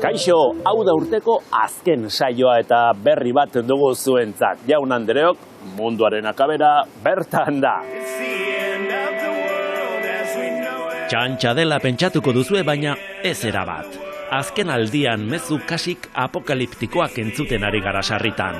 Kaixo, hau da urteko azken saioa eta berri bat dugu zuentzat. Jaun Andreok, munduaren akabera bertan da. Txantxa dela pentsatuko duzue, baina ez erabat. Azken aldian mezu kasik apokaliptikoak entzuten ari gara sarritan.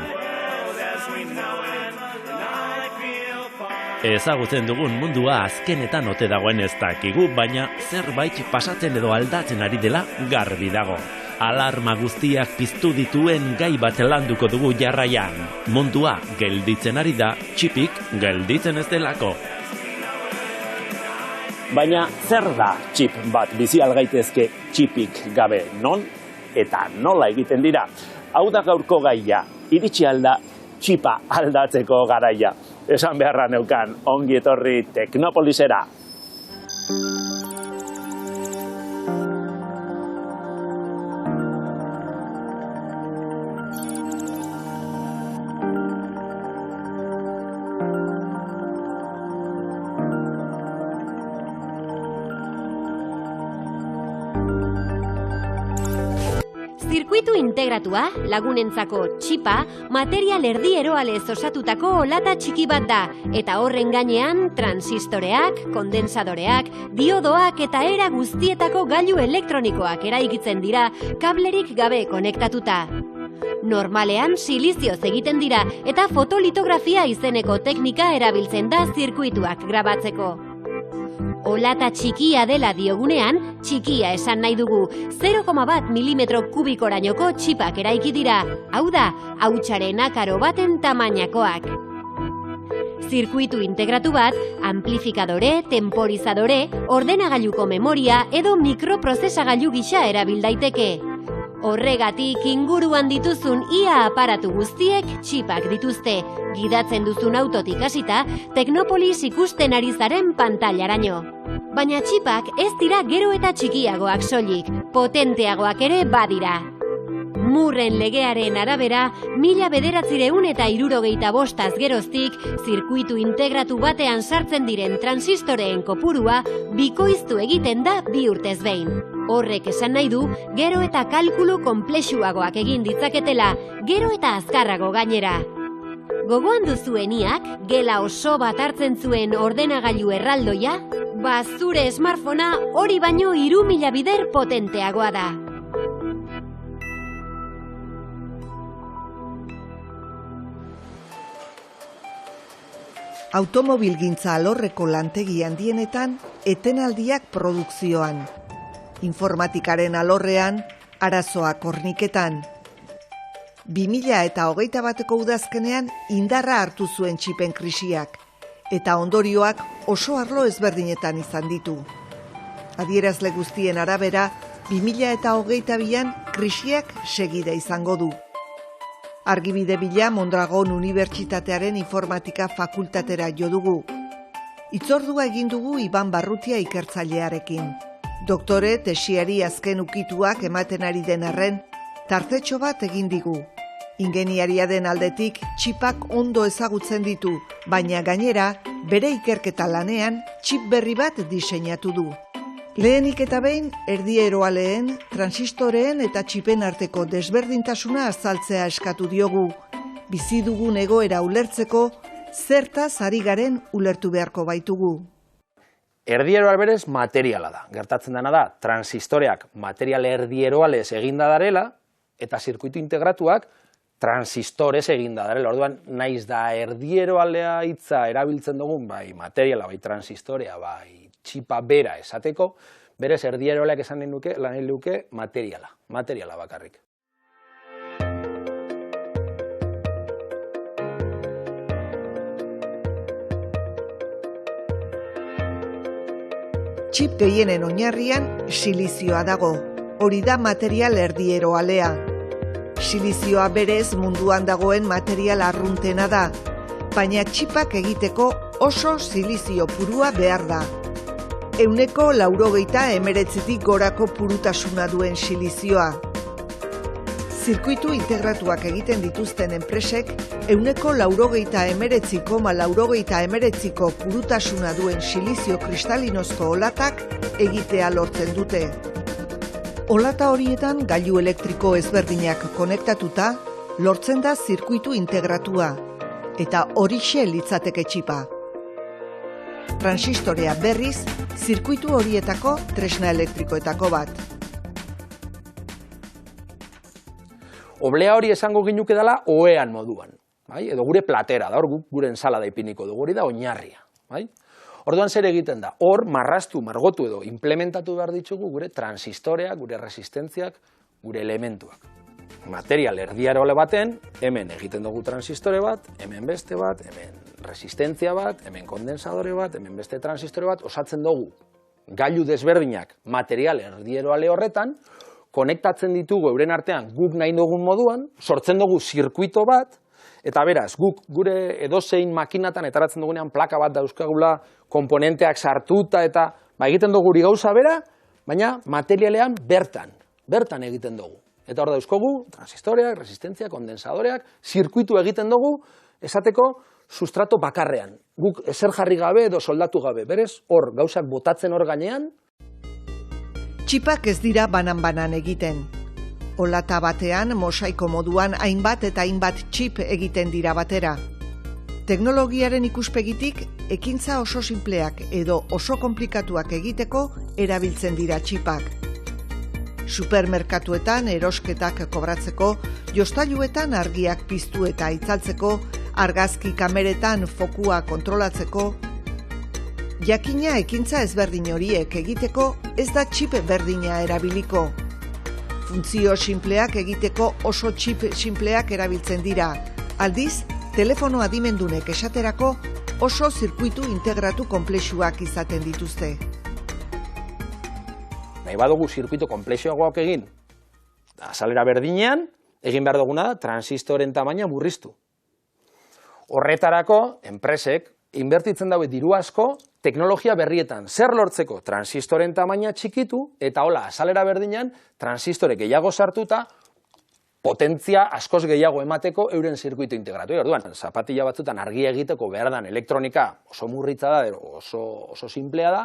Ezagutzen dugun mundua azkenetan ote dagoen ez dakigu, baina zerbait pasatzen edo aldatzen ari dela garbi dago. Alarma guztiak piztu dituen gai bat landuko dugu jarraian. Mundua gelditzen ari da, txipik gelditzen ez delako. Baina zer da txip bat bizi algaitezke txipik gabe, non eta nola egiten dira? Hau da gaurko gaia, iritsi alda txipa aldatzeko garaia. Esan beharra neukan, ongi etorri Teknopolisera. Zirkuitu integratua, lagunentzako txipa, material erdieroalez osatutako olata txiki bat da, eta horren gainean transistoreak, kondensadoreak, diodoak eta era guztietako gailu elektronikoak eraikitzen dira kablerik gabe konektatuta. Normalean silizioz egiten dira eta fotolitografia izeneko teknika erabiltzen da zirkuituak grabatzeko. Olata txikia dela diogunean, txikia esan nahi dugu, 0,1 milimetro kubikorainoko txipak eraiki dira, hau da, hautsaren akaro baten tamainakoak. Zirkuitu integratu bat, amplifikadore, temporizadore, ordenagailuko memoria edo mikroprozesagailu gisa erabil daiteke. Horregatik inguruan dituzun ia aparatu guztiek txipak dituzte, gidatzen duzun autotik hasita, Teknopolis ikusten ari zaren pantailaraino. Baina txipak ez dira gero eta txikiagoak soilik, potenteagoak ere badira. Murren legearen arabera, 1975 geroztik, zirkuitu integratu batean sartzen diren transistoreen kopurua bikoiztu egiten da 2 urtez behin. Horrek esan nahi du, gero eta kalkulu konplexuagoak egin ditzaketela, gero eta azkarrago gainera. Gogoan duzueniak, gela oso bat hartzen zuen ordenagailu erraldoia, zure smartphonea hori baino 3000 bider potenteagoa da. Automobilgintza alorreko lantegi handienetan, etenaldiak produkzioan. Informatikaren alorrean, arazoak horniketan. 2021ko udazkenean indarra hartu zuen txipen krisiak, eta ondorioak oso arlo ezberdinetan izan ditu. Adierazle guztien arabera, 2022an krisiak segida izango du. Argibide bila Mondragon Unibertsitatearen informatika fakultatera jo dugu. Itzordua egin dugu Iban Barrutia ikertzailearekin. Doktore tesiari azken ukituak ematen ari den arren, tartetxo bat egin digu. Ingeniaria den aldetik txipak ondo ezagutzen ditu, baina gainera bere ikerketa lanean txip berri bat diseinatu du. Lehenik eta behin, erdieroaleen, transistoreen eta txipen arteko desberdintasuna azaltzea eskatu diogu. Bizi dugun egoera ulertzeko, zertaz ari garen ulertu beharko baitugu. Erdieroal berez materiala da. Gertatzen dena da, transistoreak material erdieroalez eginda darela, eta zirkuitu integratuak transistorez eginda darela. Orduan, naiz da erdieroalea hitza erabiltzen dugun, bai materiala, bai transistorea, bai txipa bera esateko, berez erdieroaleak esan nahi luke materiala bakarrik. Txip gehienen oinarrian silizioa dago, hori da material erdieroalea. Silizioa berez munduan dagoen material arruntena da, baina txipak egiteko oso silizio purua behar da. 189tik gorako purutasuna duen silizioa. Zirkuitu integratuak egiten dituzten enpresek 189,99ko purutasuna duen silizio kristalinozko olatak egitea lortzen dute. Olata horietan gailu elektriko ezberdinak konektatuta, lortzen da zirkuitu integratua, eta horixe litzateke txipa. Transistorea berriz, zirkuitu horietako tresna elektrikoetako bat. Oblea hori esango ginuke dela ohean moduan, bai? Edo gure platera da, hor gure ensalada ipiniko dugu, hori da oinarria, bai? Orduan zer egiten da, hor marraztu, margotu edo implementatu behar ditugu gure transistoreak, gure resistentziak, gure elementuak. Material erdiaroale baten, hemen egiten dugu transistore bat, hemen beste bat, hemen resistentzia bat, hemen kondensadore bat, hemen beste transistore bat, osatzen dugu gailu desberdinak material erdieroale horretan, konektatzen ditugu euren artean guk nahi dugun moduan, sortzen dugu zirkuito bat, eta beraz, guk gure edozein makinatan etaratzen dugunean plaka bat dauzkagula, komponenteak sartuta eta egiten dugu guri gauza bera, baina materialean bertan egiten dugu. Eta hor dauzkogu, transistoreak, resistentzia, kondensadoreak, zirkuitu egiten dugu, esateko sustrato bakarrean. Guk ezer jarri gabe edo soldatu gabe, berez, hor gauzak botatzen hor gainean. Txipak ez dira banan-banan egiten. Olata batean, mosaiko moduan hainbat eta hainbat txip egiten dira batera. Teknologiaren ikuspegitik, ekintza oso sinpleak edo oso komplikatuak egiteko erabiltzen dira txipak. Supermerkatuetan erosketak kobratzeko, jostailuetan argiak piztu eta itzaltzeko, argazki kameretan fokua kontrolatzeko. Jakina ekintza ezberdin horiek egiteko ez da txip berdina erabiliko. Funtzio sinpleak egiteko oso txip sinpleak erabiltzen dira. Aldiz, telefono adimendunek esaterako oso zirkuitu integratu konplexuak izaten dituzte. Nahi badugu zirkuito konplexioagoak egin, azalera berdinean, egin behar duguna da transistoren tamaina murriztu. Horretarako, enpresek, inbertitzen daue diru asko, teknologia berrietan zer lortzeko transistoren tamaina txikitu, eta hola, azalera berdinean, transistore gehiago sartuta, potentzia askoz gehiago emateko euren zirkuito integratu. Orduan, zapatilla batzutan argia egiteko behar dan elektronika oso murritza da, oso simplea da,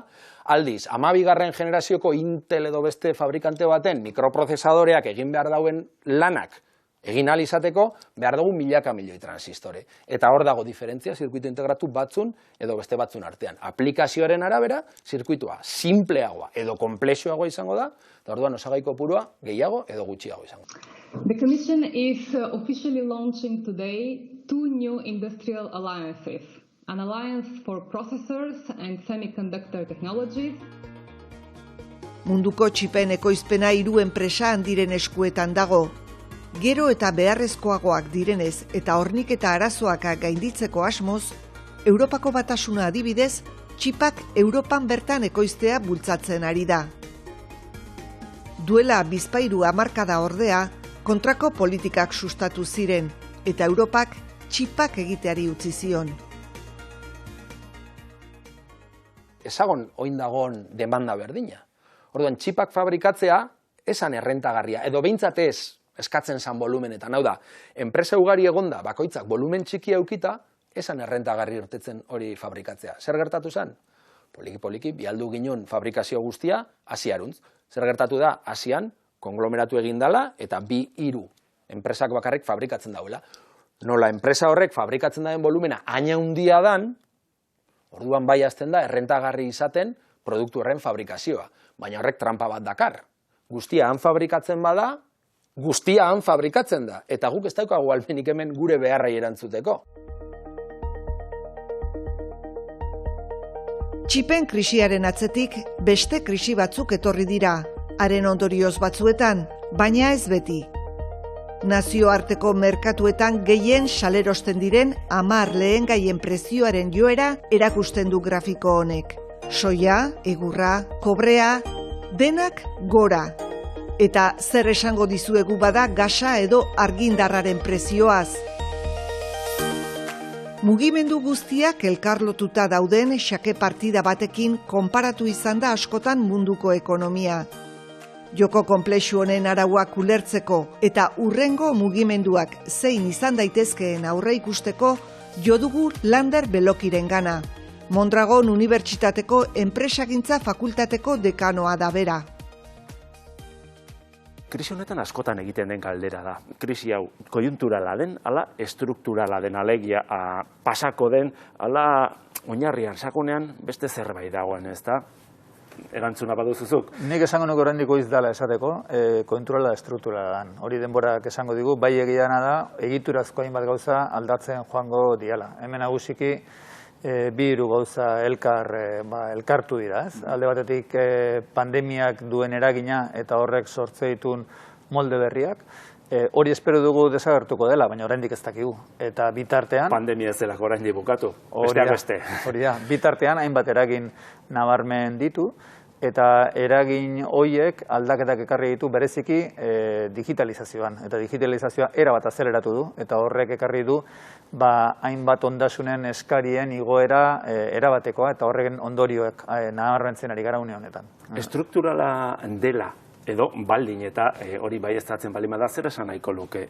aldiz, 12. generazioko Intel edo beste fabrikante baten mikroprozesadoreak egin behar dauen lanak egin ahal izateko, behar dugu milaka milioi transistore. Eta hor dago diferentzia zirkuito integratu batzun edo beste batzun artean. Aplikazioaren arabera, zirkuitoa simpleagoa edo konplexioagoa izango da, eta orduan osagai kopurua gehiago edo gutxiago izango da. The Commission is officially launching today 2 new industrial alliances. An alliance for processors and semiconductor technologies. Munduko txipen ekoizpena 3 enpresa handiren eskuetan dago. Gero eta beharrezkoagoak direnez eta horniketa arazoak gainditzeko asmoz, Europako Batasuna adibidez, txipak Europan bertan ekoiztea bultzatzen ari da. Duela bizpahiru hamarkada ordea, kontrako politikak sustatu ziren, eta Europak txipak egiteari utzi zion. Ezagon oindagon demanda berdina. Orduan, txipak fabrikatzea esan errentagarria, edo behintzat ez eskatzen zan volumenetan. Hau da, enpresa ugari egonda bakoitzak volumen txiki aukita, esan errentagarri irtetzen hori fabrikatzea. Zer gertatu zen? Poliki-poliki, bialdu ginen fabrikazio guztia Asiaruntz. Zer gertatu da, Asian konglomeratu egin dela eta 2-3 enpresak bakarrik fabrikatzen dauela. Nola enpresa horrek fabrikatzen daen volumena haina handia dan, orduan bai hasten da errentagarri izaten produktu horren fabrikazioa. Baina horrek trampa bat dakar. Guztia han fabrikatzen bada, guztia han fabrikatzen da. Eta guk ez daukagu almenik hemen gure beharrai erantzuteko. Txipen krisiaren atzetik beste krisi batzuk etorri dira, haren ondorioz batzuetan, baina ez beti. Nazioarteko merkatuetan gehien salerosten diren 10 lehengaien prezioaren joera erakusten du grafiko honek. Soia, egurra, kobrea, denak gora. Eta zer esango dizuegu bada gasa edo argindarraren prezioaz. Mugimendu guztiak elkarlotuta dauden xake partida batekin konparatu izan da askotan munduko ekonomia. Joko konplexu honen arauak ulertzeko eta hurrengo mugimenduak zein izan daitezkeen aurre ikusteko jo dugu Lander Belokirengana. Mondragon Unibertsitateko enpresagintza fakultateko dekanoa da bera. Krisi honetan askotan egiten den galdera da. Krisi hau konjunturala den, ala estrukturala den, alegia pasako den, ala oinarrian, sakonean beste zerbait dagoen, ez da? Erantzuna baduzuzuk? Nik esango nuke oraindik goiz dela esateko, konturala estrukturala dan. Hori denborak esango digu, bai egiana da, egiturazko hainbat gauza aldatzen joango diala. Hemen nagusiki bi hiru gauza elkartu dira, ez? Alde batetik pandemiak duen eragina eta horrek sortze ditun molde berriak. Hori espero dugu desagertuko dela, baina oraindik ez dakigu. Eta bitartean... Pandemia ez delako oraindik bukatu, besteak beste. Hori da, bitartean hainbat eragin nabarmen ditu, eta eragin hoiek aldaketak ekarri ditu bereziki digitalizazioan. Eta digitalizazioa erabat azeleratu du, eta horrek ekarri du hainbat ondasunen eskarien igoera erabatekoa, eta horreken ondorioek nabarmentzen ari gara une honetan. Estrukturala dela, edo baldin eta hori baieztatzen baldin bada, zer esan nahiko luke?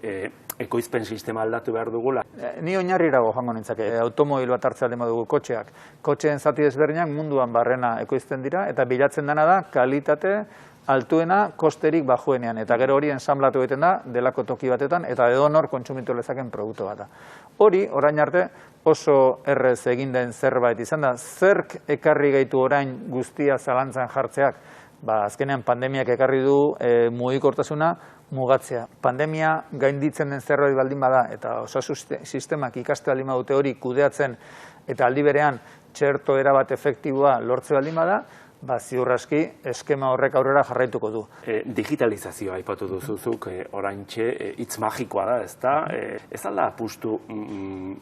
Ekoizpen sistema aldatu behar dugula? Ni oinarrirago joango nintzake. Automobil bat hartzea demo dugu kotxeak. Kotxeen zati ezberdinak munduan barrena ekoizten dira, eta bilatzen dena da kalitate altuena kosterik bajuenean. Eta gero hori ensamblatu egiten da delako toki batetan, eta edonor kontsumitu lezaken produktu bat da. Hori, orain arte, oso errez egin den zerbait izan da. Zerk ekarri gaitu orain guztia zalantzan jartzeak? Azkenean pandemiak ekarri du mugikortasuna mugatzea. Pandemia gainditzen den zerbait baldin bada eta osasun sistemak ikaste baldin badute hori kudeatzen eta aldi berean txerto erabat efektiboa lortze baldin bada, ziur aski eskema horrek aurrera jarraituko du. Digitalizazioa aipatu duzuzuk oraintxe hitz magikoa da, ezta? Ez alda apustu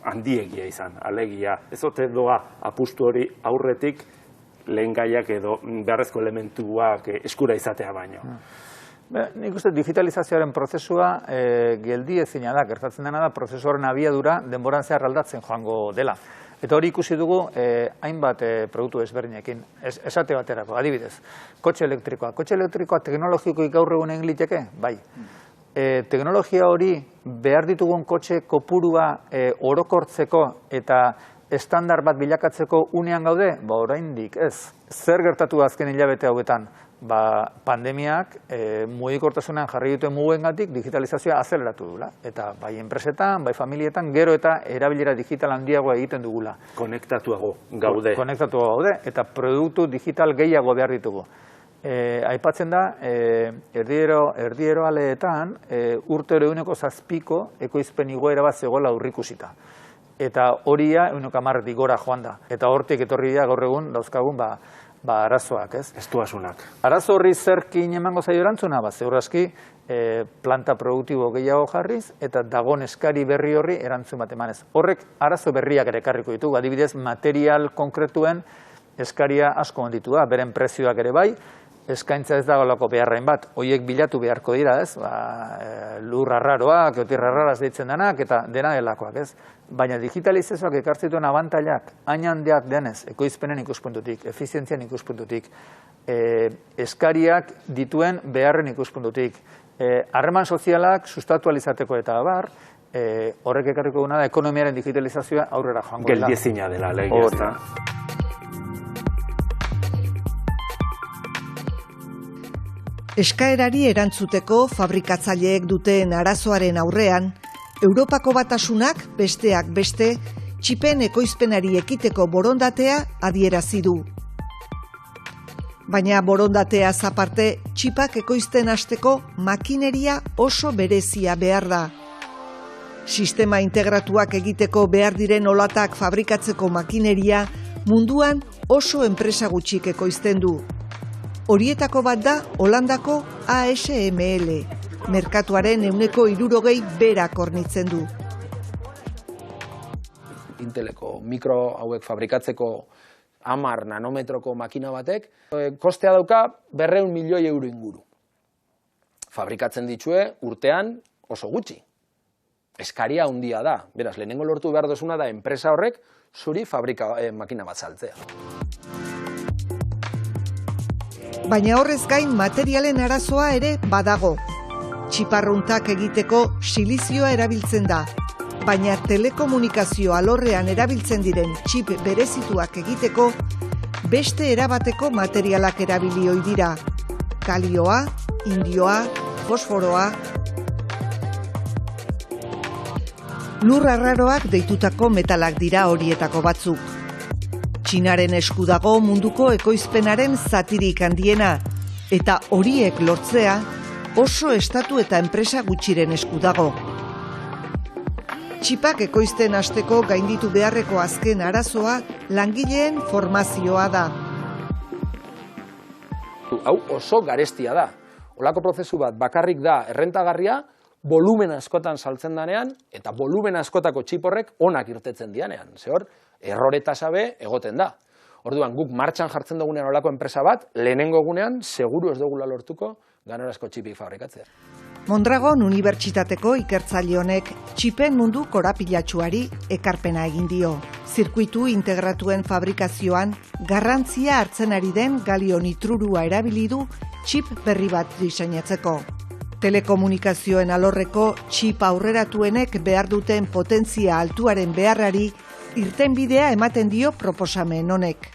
handiegia izan, alegia. Ez ote doa apustu hori aurretik lehen gaiak edo beharrezko elementuak eskura izatea baino. Nik uste digitalizazioaren prozesua geldi ezina da, gertatzen dena da, prozesu horren abiadura denboran zehar aldatzen joango dela. Eta hori ikusi dugu hainbat produktu ezberdinekin, esate baterako, adibidez, kotxe elektrikoa. Kotxe elektrikoa teknologikoik gaur egun egin liteke? Bai. Teknologia hori behar ditugun kotxe kopurua orokortzeko eta estandar bat bilakatzeko unean gaude? Oraindik ez. Zer gertatu azken hilabete hauetan? Pandemiak mugikortasunean jarri dituen mugengatik digitalizazioa azeleratu dula. Eta bai enpresetan, bai familietan, gero eta erabilera digital handiagoa egiten dugula. Konektatuago gaude. Konektatuago gaude, eta produktu digital gehiago behar ditugu. Aipatzen da, erdiero aleetan, urtero 7% ekoizpen igoera bat zegoela aurrikusita. Eta horia 10% gora joan da. Eta hortik etorri da gaur egun dauzkagun arazoak, ez? Estuasunak. Arazo horri zerkin emango zaio erantzuna? Ziur aski planta produktibo gehiago jarriz eta dagon eskari berri horri erantzun bat emanez. Horrek arazo berriak ere ekarriko ditugu, adibidez material konkretuen eskaria asko onditu da, beren prezioak ere bai, eskaintza ez dagoelako beharrain bat, horiek bilatu beharko dira, ez? Lur arraroak, otir arraraz deitzen denak, eta dena delakoak, ez? Baina digitalizazioak ekartzituen abantailak, hain handiak denez, ekoizpenen ikuspuntutik, efizientzian ikuspuntutik, eskariak dituen beharren ikuspuntutik, harreman sozialak sustatu alizateko eta abar, horrek ekarriko duna da ekonomiaren digitalizazioa aurrera joango dela. Geldiezina dela, legia, ezta? Eskaerari erantzuteko fabrikatzaileek duten arazoaren aurrean, Europako Batasunak besteak beste txipen ekoizpenari ekiteko borondatea adierazi du. Baina borondatea aparte, txipak ekoizten hasteko makineria oso berezia behar da. Sistema integratuak egiteko behar diren olatak fabrikatzeko makineria munduan oso enpresa gutxik ekoizten du. Horietako bat da Holandako ASML, merkatuaren 60% berak hornitzen du. Inteleko mikro hauek fabrikatzeko 10 nanometroko makina batek, kostea dauka 200 milioi euro inguru. Fabrikatzen ditue urtean oso gutxi. Eskaria handia da. Beraz, lehenengo lortu behar dozuna da enpresa horrek zuri makina bat saltzea. Baina horrez gain materialen arazoa ere badago. Txiparruntak egiteko silizioa erabiltzen da, baina telekomunikazio alorrean erabiltzen diren txip berezituak egiteko beste erabateko materialak erabili ohi dira. Kalioa, indioa, fosforoa, lur arraroak deitutako metalak dira horietako batzuk. Txinaren esku dago munduko ekoizpenaren zatirik handiena, eta horiek lortzea oso estatu eta enpresa gutxiren esku dago. Txipak ekoizten hasteko gainditu beharreko azken arazoa langileen formazioa da. Hau oso garestia da. Olako prozesu bat bakarrik da errentagarria, volumen askotan saltzen danean, eta volumen askotako txip horrek onak irtetzen dianean. Ze hor, errore tasabe egoten da. Orduan, guk martxan jartzen dugunean olako enpresa bat, lehenengo egunean, seguru ez dugula lortuko ganorazko txipik fabrikatzea. Mondragon Unibertsitateko ikertzaile honek txipen mundu korapilatsuari ekarpena egin dio. Zirkuitu integratuen fabrikazioan garrantzia hartzen ari den galio nitrurua erabili du txip berri bat diseinatzeko. Telekomunikazioen alorreko txip aurreratuenek behar duten potentzia altuaren beharrari irtenbidea ematen dio proposamen honek.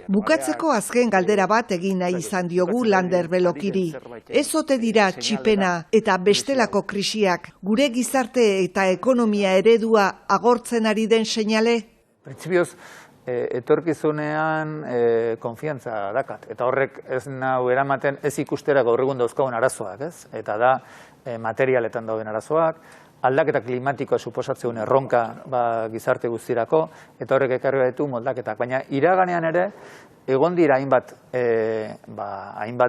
Bukatzeko azken galdera bat egin nahi izan diogu Lander Belokiri. Ez ote dira txipena eta bestelako krisiak gure gizarte eta ekonomia eredua agortzen ari den seinale? Printzipioz, etorkizunean konfiantza dakat. Eta horrek ez nau eramaten ez ikustera gaur egun dauzkagun arazoak, ez? Eta da materialetan dauden arazoak, aldaketa klimatikoa suposatzen erronka gizarte guztirako, eta horrek ekarri baitu moldaketak. Baina iraganean ere, egon dira hainbat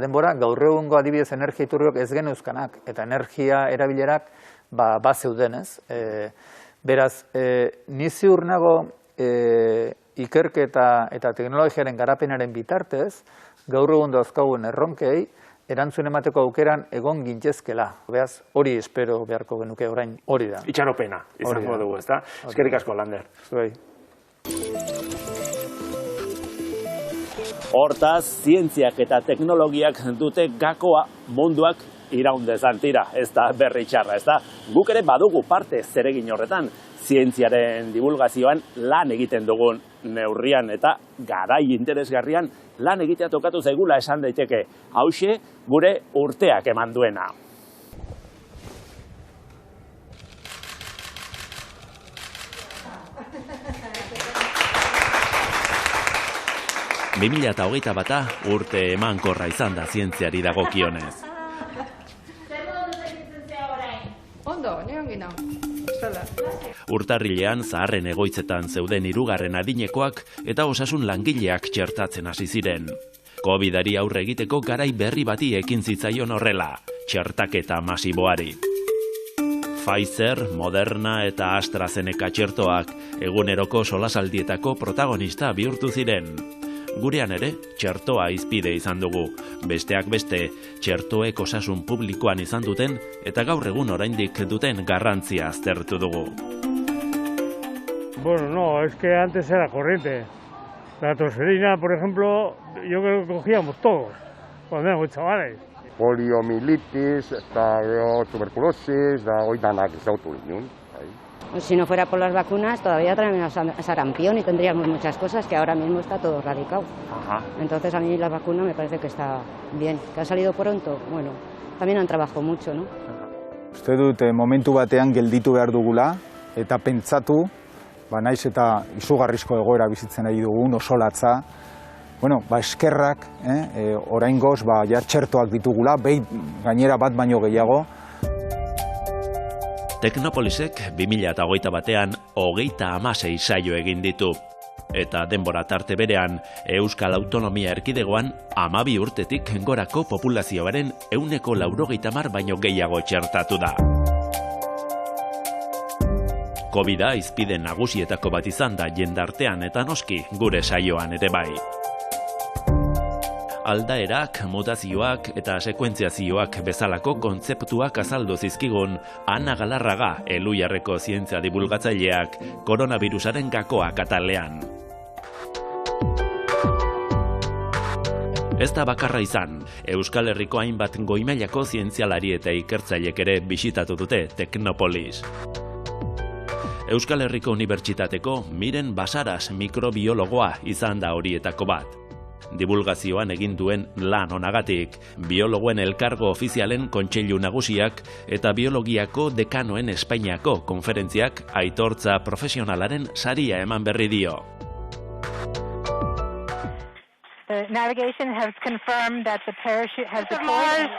denbora, gaur egungo adibidez energia iturriok ez geneuzkanak, eta energia erabilerak zeuden, ez? Beraz, ni ziur nago ikerketa eta teknologiaren garapenaren bitartez, gaur egun dauzkagun erronkei, erantzun emateko aukeran egon gintzezkela. Beaz, hori espero beharko genuke orain hori da. Itxaropena izango dugu, ezta? Eskerrik asko, Lander. Zuei. Hortaz, zientziak eta teknologiak dute gakoa munduak iraundezan tira, ez da berri txarra, ez da? Guk ere badugu parte zeregin horretan, zientziaren divulgazioan lan egiten dugun neurrian eta garai interesgarrian lan egitea tokatu zaigula esan daiteke. Hauxe gure urteak eman duena. ...2021 urte emankorra izan da zientziari dagokionez. Ondo, neongi nau. Urtarrilean zaharren egoitzetan zeuden 3. adinekoak eta osasun langileak txertatzen hasi ziren. Covidari aurre egiteko garai berri bati ekin zitzaion horrela, txertaketa masiboari. Pfizer, Moderna eta AstraZeneca txertoak eguneroko solasaldietako protagonista bihurtu ziren. Gurean ere, txertoa hizpide izan dugu. Besteak beste, txertoek osasun publikoan izan duten eta gaur egun oraindik duten garrantzia aztertu dugu. Bueno, no, es que antes era corriente. La tosferina, por ejemplo, yo creo que cogíamos todos, cuando éramos chavales. Poliomielitis, eta tuberculosis, hoy danak ezagutu ginen. Si no fuera por las vacunas, todavía tenemos sarampión y tendríamos muchas cosas que ahora mismo está todo radicado. Ajá. Entonces a mí la vacuna me parece que está bien. ¿Que ha salido pronto? Bueno, también han trabajado mucho, ¿no? Uste dut momentu batean gelditu behar dugula eta pentsatu, naiz eta izugarrizko egoera bizitzen ari dugun oso latza, eskerrak, oraingoz txertoak ditugula, gainera bat baino gehiago. Teknopolisek 2021 36 saio egin ditu. Eta denbora tarte berean, Euskal Autonomia Erkidegoan 12 urtetik gorako populazioaren 90% baino gehiago txertatu da. Covida hizpide nagusietako bat izan da jendartean eta noski gure saioan ere bai. Aldaerak, mutazioak eta sekuentziazioak bezalako kontzeptuak azaldu zizkigun Ana Galarraga, Elhuyarreko zientzia dibulgatzaileak, koronavirusaren gakoak atalean. Ez da bakarra izan, Euskal Herriko hainbat goi-mailako zientzialari eta ikertzailek ere bisitatu dute Teknopolis. Euskal Herriko Unibertsitateko Miren Basaras mikrobiologoa izan da horietako bat. divulgazioan egin duen lan onagatik, biologoen elkargo ofizialen kontseilu nagusiak eta biologiako dekanoen Espainiako konferentziak aitortza profesionalaren saria eman berri dio. Navigation has confirmed that the parachute has deployed.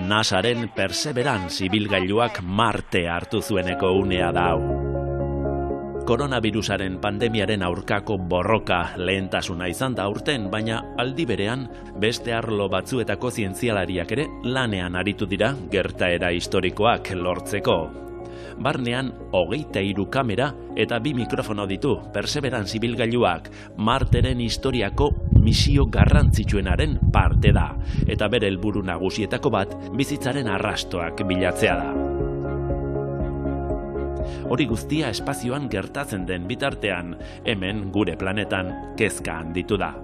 NASAren Perseverance ibilgailuak Marte hartu zueneko unea da hau. Koronavirusaren pandemiaren aurkako borroka lehentasuna izan da aurten, baina aldi berean beste arlo batzuetako zientzialariak ere lanean aritu dira gertaera historikoak lortzeko. Barnean 23 kamera eta 2 mikrofono ditu Perseverance ibilgailuak, Marteren historiako misio garrantzitsuenaren parte da, eta bere helburu nagusietako bat bizitzaren arrastoak bilatzea da. Hori guztia espazioan gertatzen den bitartean, hemen gure planetan kezka handitu da.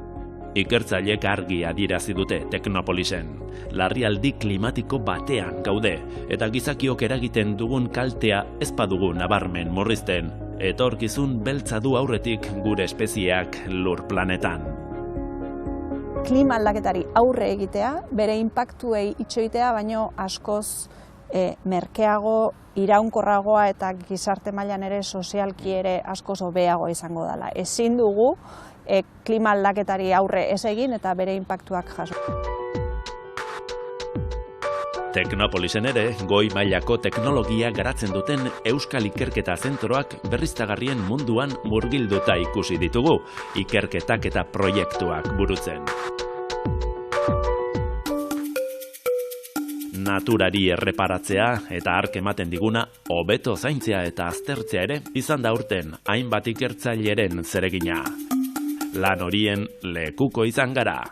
Ikertzaileek argi adierazi dute Teknopolisen. Larrialdi klimatiko batean gaude, eta gizakiok eragiten dugun kaltea ez badugu nabarmen murrizten, etorkizun beltza du aurretik gure espezieak lur planetan. Klima aldaketari aurre egitea, bere inpaktuei itxoitea, baino askoz merkeago, iraunkorragoa eta gizarte mailan ere sozialki ere askoz hobeago izango dela. Ezin dugu klima aldaketari aurre ez egin eta bere inpaktuak jaso. Teknopolisen ere, goi mailako teknologia garatzen duten Euskal Ikerketa Zentroak berriztagarrien munduan murgilduta ikusi ditugu, ikerketak eta proiektuak burutzen. Naturari erreparatzea eta hark ematen diguna hobeto zaintzea eta aztertzea ere izan da urten hainbat ikertzaileren zeregina. Lan horien lekuko izan gara.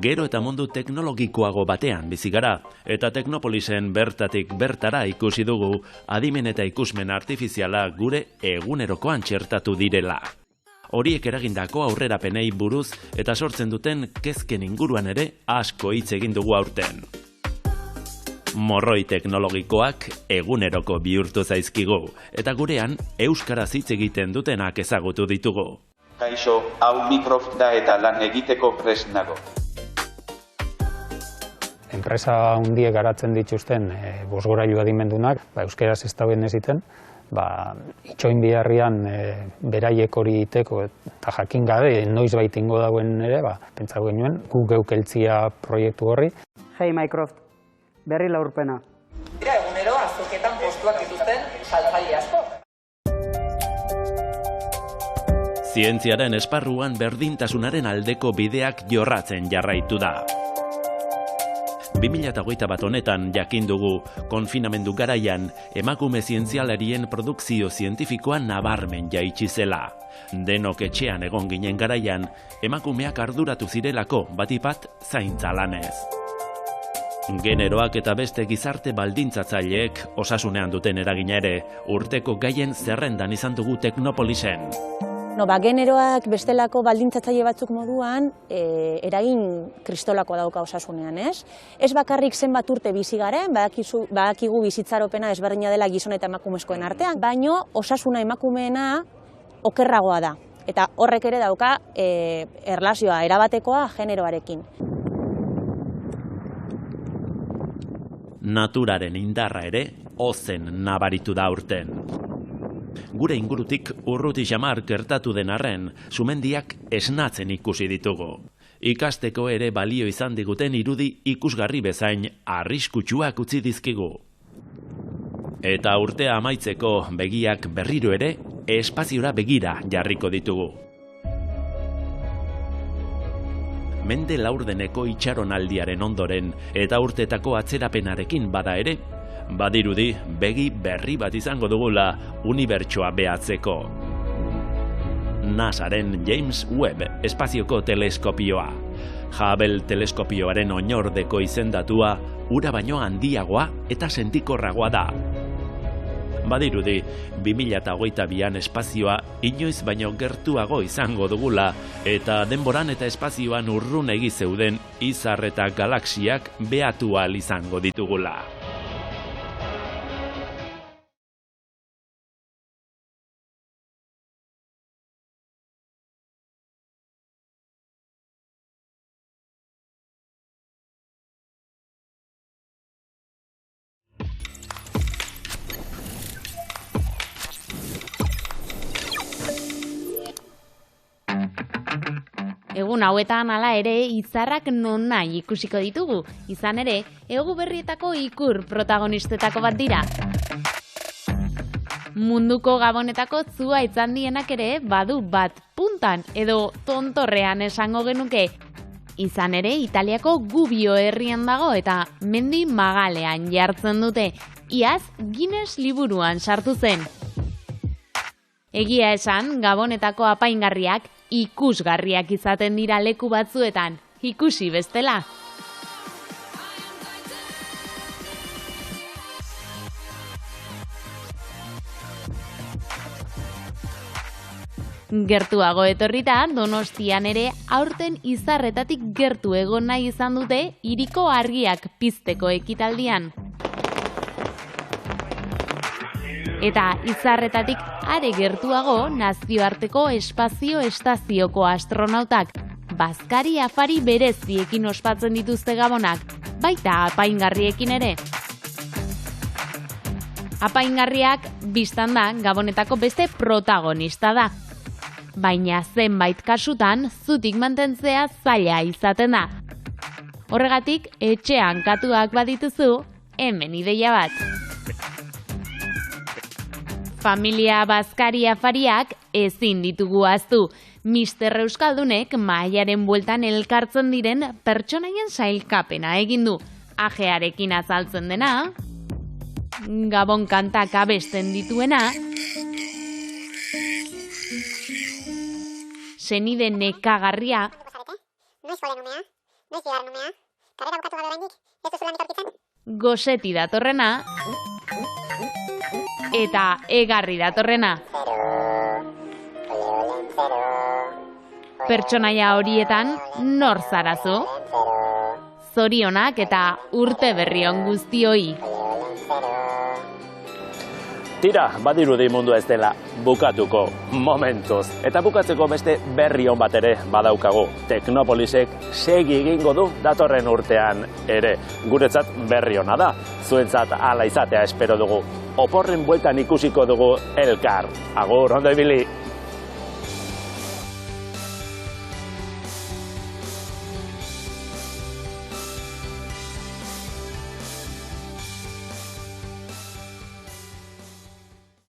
Gero eta mundu teknologikoago batean bizi gara, eta Teknopolisen bertatik bertara ikusi dugu adimen eta ikusmen artifiziala gure egunerokoan txertatu direla. Horiek eragindako aurrerapenei buruz eta sortzen duten kezken inguruan ere asko hitz egin dugu aurten. Morroi teknologikoak eguneroko bihurtu zaizkigu, eta gurean euskaraz hitz egiten dutenak ezagutu ditugu. Kaixo, hau Microsoft da eta lan egiteko prest nago. Enpresa handiek garatzen dituzten bozgorailu adimendunak, euskaraz ez dauen eziten, itxoin biharrian beraiek hori iteko eta jakin gabe noiz baitingo dauen ere, pentsatu genuen, gu geuk heltzia proiektu horri. Hey Microsoft, berri laurpena. Dira, egunero azoketan postuak dituzten saltzaile asko. Zientziaren esparruan berdintasunaren aldeko bideak jorratzen jarraitu da. 2021 honetan jakin dugu, konfinamendu garaian, emakume zientzialarien produkzio zientifikoa nabarmen jaitsi zela. Denok etxean egon ginen garaian, emakumeak arduratu zirelako batipat zaintza lanez. Generoak eta beste gizarte baldintzatzaileek osasunean duten eragina ere, urteko gaien zerrendan izan dugu Teknopolisen. Generoak bestelako baldintzatzaile batzuk moduan eragin kristolakoa dauka osasunean, ez? Ez bakarrik zenbat urte bizi garen, badakigu bizitzaropena ezberdina dela gizon eta emakumezkoen artean, baino osasuna emakumeena okerragoa da. Eta horrek ere dauka erlazioa erabatekoa generoarekin. Naturaren indarra ere ozen nabaritu da urten. Gure ingurutik urruti xamar gertatu den arren, sumendiak esnatzen ikusi ditugu. Ikasteko ere balio izan diguten irudi ikusgarri bezain arriskutsuak utzi dizkigu. Eta urtea amaitzeko begiak berriro ere espaziora begira jarriko ditugu. Mende laurdeneko itxaronaldiaren ondoren eta urtetako atzerapenarekin bada ere, badirudi begi berri bat izango dugula unibertsoa behatzeko. NASAren James Webb espazioko teleskopioa. Hubble teleskopioaren oinordeko izendatua ura baino handiagoa eta sentikorragoa da. Badirudi, 2022an espazioa inoiz baino gertuago izango dugula, eta denboran eta espazioan urrun zeuden izar eta galaxiak behatu ahal izango ditugula. Egun hauetan hala ere izarrak nonahi ikusiko ditugu. Izan ere, egu berrietako ikur protagonistetako bat dira. Munduko gabonetako zuhaitz handienak ere badu bat puntan edo tontorrean esango genuke. Izan ere, Italiako Gubbio herrian dago eta mendi magalean jartzen dute. Iaz, Guinness liburuan sartu zen. Egia esan, gabonetako apaingarriak ikusgarriak izaten dira leku batzuetan, ikusi bestela. Gertuago etorrita, Donostian ere aurten izarretatik gertu egon nahi izan dute hiriko argiak pizteko ekitaldian. Eta izarretatik are gertuago nazioarteko espazio estazioko astronautak bazkari afari bereziekin ospatzen dituzte gabonak, baita apaingarriekin ere. Apaingarriak bistan da gabonetako beste protagonista da. Baina zenbait kasutan zutik mantentzea zaila izaten da. Horregatik, etxean katuak badituzu, hemen ideia bat. Familia bazkari afariak ezin ditugu ahaztu. Mister Euskaldunek mahaiaren bueltan elkartzen diren pertsonaien sailkapena egin du. Ajearekin azaltzen dena, Gabon kantak abesten dituena, senide nekagarria, goseti datorrena, eta egarri datorrena. Pertsonaia horietan nor zarazu? Zorionak eta urte berri on guztioi. Tira, badirudi mundua ez dela bukatuko momentuz. Eta bukatzeko beste berri on bat ere badaukagu. Teknopolisek segi egingo du datorren urtean ere. Guretzat berri ona da. Zuentzat hala izatea espero dugu. Oporren bueltan ikusiko dugu elkar. Agur, ondo ibili!